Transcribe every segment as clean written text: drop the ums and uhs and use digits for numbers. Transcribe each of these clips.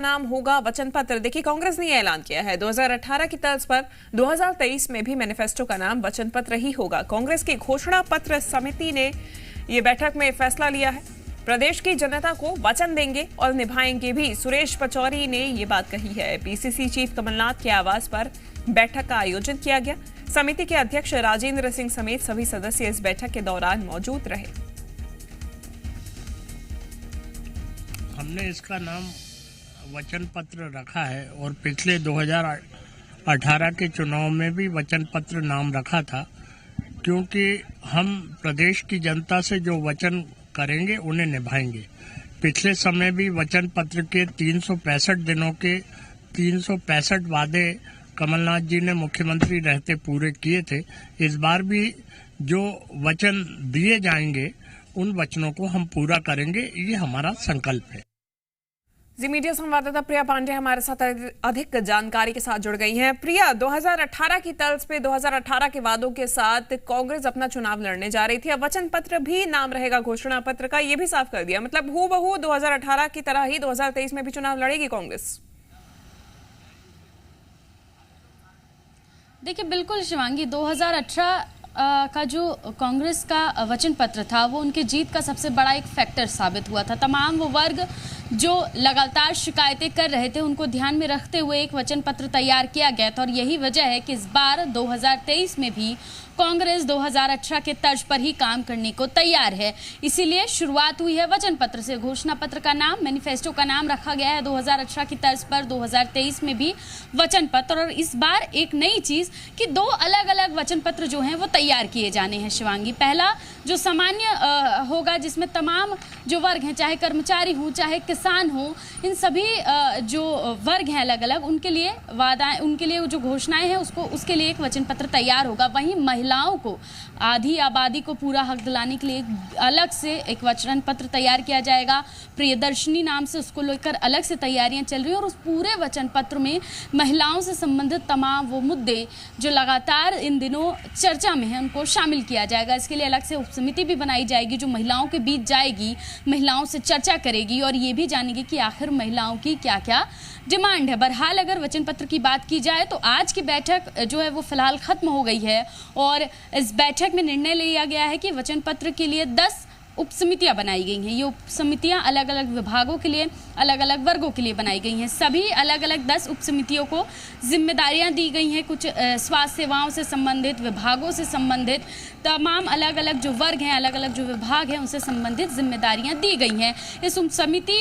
नाम होगा वचन पत्र। देखिए, कांग्रेस ने ऐलान किया है 2018 की तर्ज पर 2023 में भी मैनिफेस्टो का नाम वचन पत्र ही होगा। कांग्रेस की घोषणा पत्र समिति ने ये बैठक में फैसला लिया है। प्रदेश की जनता को वचन देंगे और निभाएंगे भी, सुरेश पचौरी ने ये बात कही है। पीसीसी चीफ कमलनाथ के आवास पर बैठक का आयोजन किया गया। समिति के अध्यक्ष राजेंद्र सिंह समेत सभी सदस्य इस बैठक के दौरान मौजूद रहे। हमने इसका नाम वचन पत्र रखा है और पिछले 2018 के चुनाव में भी वचन पत्र नाम रखा था, क्योंकि हम प्रदेश की जनता से जो वचन करेंगे उन्हें निभाएंगे। पिछले समय भी वचन पत्र के 365 दिनों के 365 वादे कमलनाथ जी ने मुख्यमंत्री रहते पूरे किए थे। इस बार भी जो वचन दिए जाएंगे उन वचनों को हम पूरा करेंगे, ये हमारा संकल्प है। जी मीडिया संवाददाता प्रिया पांडे हमारे साथ अधिक जानकारी के साथ जुड़ गई हैं। प्रिया, 2018 की तर्ज पे 2018 के वादों के साथ कांग्रेस अपना चुनाव लड़ने जा रही थी। अब वचन पत्र भी नाम रहेगा घोषणा पत्र का, ये भी साफ कर दिया। मतलब हूबहू 2018 की तरह ही 2023 में भी चुनाव लड़ेगी कांग्रेस। देखिए, बिल्कुल शिवांगी, 2018 का जो कांग्रेस का वचन पत्र था वो उनके जीत का सबसे बड़ा एक फैक्टर साबित हुआ था। तमाम वो वर्ग जो लगातार शिकायतें कर रहे थे उनको ध्यान में रखते हुए एक वचन पत्र तैयार किया गया था और यही वजह है कि इस बार 2023 में भी कांग्रेस 2018 के तर्ज पर ही काम करने को तैयार है। इसीलिए शुरुआत हुई है वचन पत्र से। घोषणा पत्र का नाम, मैनिफेस्टो का नाम रखा गया है 2018 की तर्ज पर 2023 में भी वचन पत्र। और इस बार एक नई चीज कि दो अलग अलग वचन पत्र जो हैं वो तैयार किए जाने हैं शिवांगी। पहला जो सामान्य होगा, जिसमें तमाम जो वर्ग हैं, चाहे कर्मचारी हो चाहे किसान हो, इन सभी जो वर्ग हैं अलग अलग, उनके लिए वादा, उनके लिए जो घोषणाएं हैं उसके लिए एक वचन पत्र तैयार होगा। वहीं महिलाओं को, आधी आबादी को पूरा हक दिलाने के लिए अलग से एक वचन पत्र तैयार किया जाएगा। प्रियदर्शनी नाम से उसको लेकर अलग से तैयारियां चल रही हैं और उस पूरे वचन पत्र में महिलाओं से संबंधित तमाम वो मुद्दे जो लगातार इन दिनों चर्चा में हैं उनको शामिल किया जाएगा। इसके लिए अलग से उपसमिति भी बनाई जाएगी जो महिलाओं के बीच जाएगी, महिलाओं से चर्चा करेगी और ये भी जानेगी कि आखिर महिलाओं की क्या क्या डिमांड है। बहरहाल अगर वचन पत्र की बात की जाए तो आज की बैठक जो है वो फिलहाल खत्म हो गई है और इस बैठक में निर्णय लिया गया है कि वचन पत्र के लिए 10 उपसमितियां बनाई गई हैं। ये उपसमितियां अलग अलग विभागों के लिए, अलग अलग वर्गों के लिए बनाई गई हैं। सभी अलग अलग 10 उपसमितियों को जिम्मेदारियां दी गई हैं। कुछ स्वास्थ्य सेवाओं से संबंधित, विभागों से संबंधित, तमाम अलग अलग जो वर्ग हैं, अलग अलग जो विभाग हैं, उनसे संबंधित जिम्मेदारियां दी गई हैं। इस उपसमिति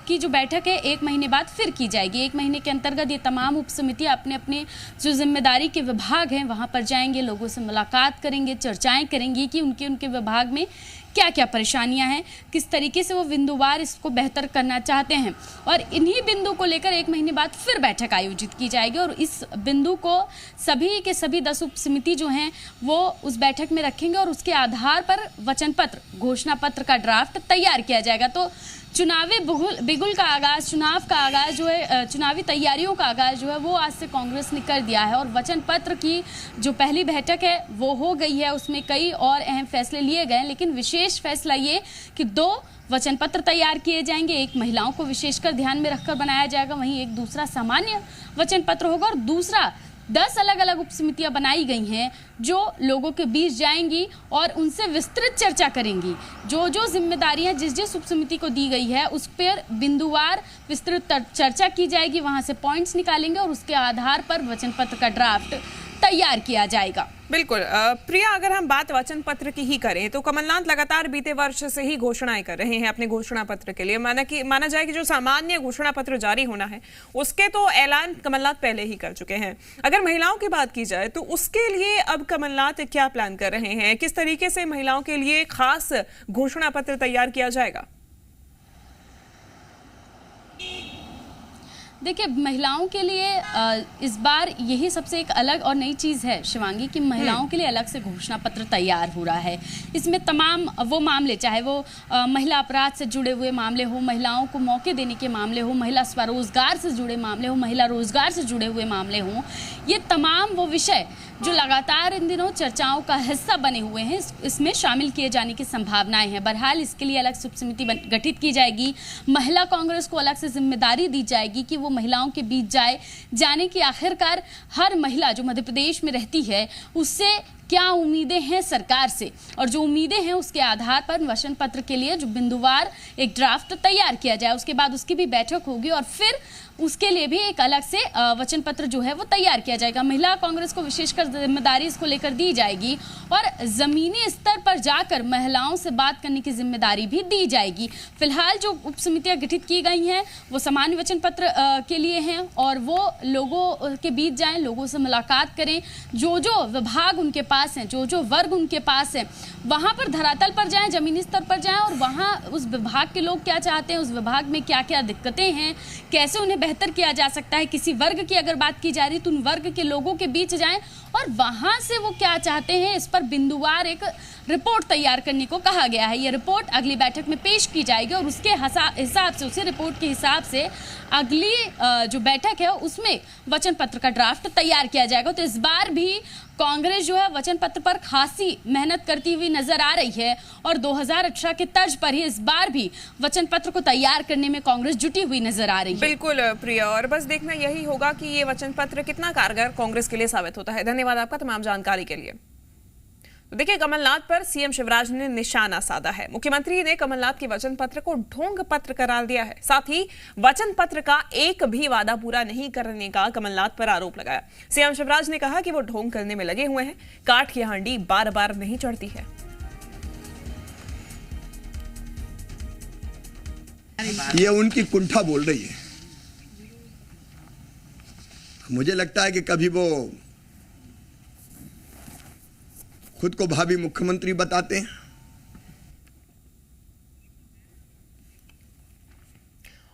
की जो बैठक है 1 महीने बाद फिर की जाएगी। 1 महीने के अंतर्गत ये तमाम उपसमितियां अपने अपने जो जिम्मेदारी के विभाग हैं वहाँ पर जाएंगे, लोगों से मुलाकात करेंगे, चर्चाएँ करेंगी कि उनके विभाग में क्या क्या परेशानियां हैं, किस तरीके से वो बिंदुवार इसको बेहतर करना चाहते हैं। और इन्हीं बिंदु को लेकर 1 महीने बाद फिर बैठक आयोजित की जाएगी और इस बिंदु को सभी के सभी 10 उपसमिति जो हैं वो उस बैठक में रखेंगे और उसके आधार पर वचन पत्र, घोषणा पत्र का ड्राफ्ट तैयार किया जाएगा। तो चुनावी बिगुल का आगाज, चुनाव का आगाज जो है, चुनावी तैयारियों का आगाज जो है वो आज से कांग्रेस ने कर दिया है और वचन पत्र की जो पहली बैठक है वो हो गई है। उसमें कई और अहम फैसले लिए गए, लेकिन विशेष फैसला ये कि 2 वचन पत्र तैयार किए जाएंगे। एक महिलाओं को विशेषकर ध्यान में रखकर बनाया जाएगा, वहीं एक दूसरा सामान्य वचन पत्र होगा और दूसरा 10 अलग अलग उपसमितियां बनाई गई हैं जो लोगों के बीच जाएंगी और उनसे विस्तृत चर्चा करेंगी। जो जो जिम्मेदारियां जिस उपसमिति को दी गई है उस पर बिंदुवार विस्तृत चर्चा की जाएगी, वहां से पॉइंट्स निकालेंगे और उसके आधार पर वचन पत्र का ड्राफ्ट तैयार किया जाएगा। बिल्कुल प्रिया, अगर हम बात वचन पत्र की ही करें तो कमलनाथ लगातार बीते वर्ष से ही घोषणाएं कर रहे हैं अपने घोषणा पत्र के लिए। माना जाए कि जो सामान्य घोषणा पत्र जारी होना है उसके तो ऐलान कमलनाथ पहले ही कर चुके हैं। अगर महिलाओं की बात की जाए तो उसके लिए अब कमलनाथ क्या प्लान कर रहे हैं? किस तरीके से महिलाओं के लिए खास घोषणा पत्र तैयार किया जाएगा? देखिए, महिलाओं के लिए इस बार यही सबसे एक अलग और नई चीज़ है शिवांगी, कि महिलाओं के लिए अलग से घोषणा पत्र तैयार हो रहा है। इसमें तमाम वो मामले, चाहे वो महिला अपराध से जुड़े हुए मामले हो, महिलाओं को मौके देने के मामले हो, महिला स्वरोजगार से जुड़े मामले हो, महिला रोजगार से जुड़े हुए मामले हों, ये तमाम वो विषय जो लगातार इन दिनों चर्चाओं का हिस्सा बने हुए हैं, इसमें शामिल किए जाने की संभावनाएं हैं। बहरहाल इसके लिए अलग उप समिति गठित की जाएगी। महिला कांग्रेस को अलग से जिम्मेदारी दी जाएगी कि वो महिलाओं के बीच जाने की आखिरकार हर महिला जो मध्य प्रदेश में रहती है उससे क्या उम्मीदें हैं सरकार से, और जो उम्मीदें हैं उसके आधार पर वचन पत्र के लिए जो बिंदुवार एक ड्राफ्ट तैयार किया जाए। उसके बाद उसकी भी बैठक होगी और फिर उसके लिए भी एक अलग से वचन पत्र जो है वो तैयार किया जाएगा। महिला कांग्रेस को विशेषकर जिम्मेदारी इसको लेकर दी जाएगी और जमीनी स्तर पर जाकर महिलाओं से बात करने की जिम्मेदारी भी दी जाएगी। फिलहाल जो उप समितियां गठित की गई हैं वो सामान्य वचन पत्र के लिए हैं और वो लोगों के बीच जाएं, लोगों से मुलाकात करें, जो विभाग उनके पास हैं, जो वर्ग उनके पास है, वहां पर धरातल पर जाएं, जमीनी स्तर पर जाएं और वहां उस विभाग के लोग क्या चाहते हैं, उस विभाग में क्या क्या दिक्कतें हैं, कैसे उन्हें बेहतर किया जा सकता है। किसी वर्ग की अगर बात की जा रही तो उन वर्ग के लोगों के बीच जाएं और वहां से वो क्या चाहते हैं इस पर बिंदुवार एक रिपोर्ट तैयार करने को कहा गया है। ये रिपोर्ट अगली बैठक में पेश की जाएगी और उसके हिसाब से, उसी रिपोर्ट के हिसाब से अगली जो बैठक है उसमें वचन पत्र का ड्राफ्ट तैयार किया जाएगा। तो इस बार भी कांग्रेस जो है वचन पत्र पर खासी मेहनत करती हुई नजर आ रही है और 2018 के तर्ज पर ही इस बार भी वचन पत्र को तैयार करने में कांग्रेस जुटी हुई नजर आ रही है। बिल्कुल प्रिया, और बस देखना यही होगा कि ये वचन पत्र कितना कारगर कांग्रेस के लिए साबित होता है। धन्यवाद आपका तमाम जानकारी के लिए। तो देखिए, कमलनाथ पर सीएम शिवराज ने निशाना साधा है। मुख्यमंत्री ने कमलनाथ के वचन पत्र को ढोंग पत्र करार दिया है। साथ ही वचन पत्र का एक भी वादा पूरा नहीं करने का कमलनाथ पर आरोप लगाया। सीएम शिवराज ने कहा कि वो ढोंग करने में लगे हुए हैं, काठ की हांडी बार बार नहीं चढ़ती है। ये उनकी कुंठा बोल रही है। मुझे लगता है कि कभी वो खुद को भावी मुख्यमंत्री बताते हैं,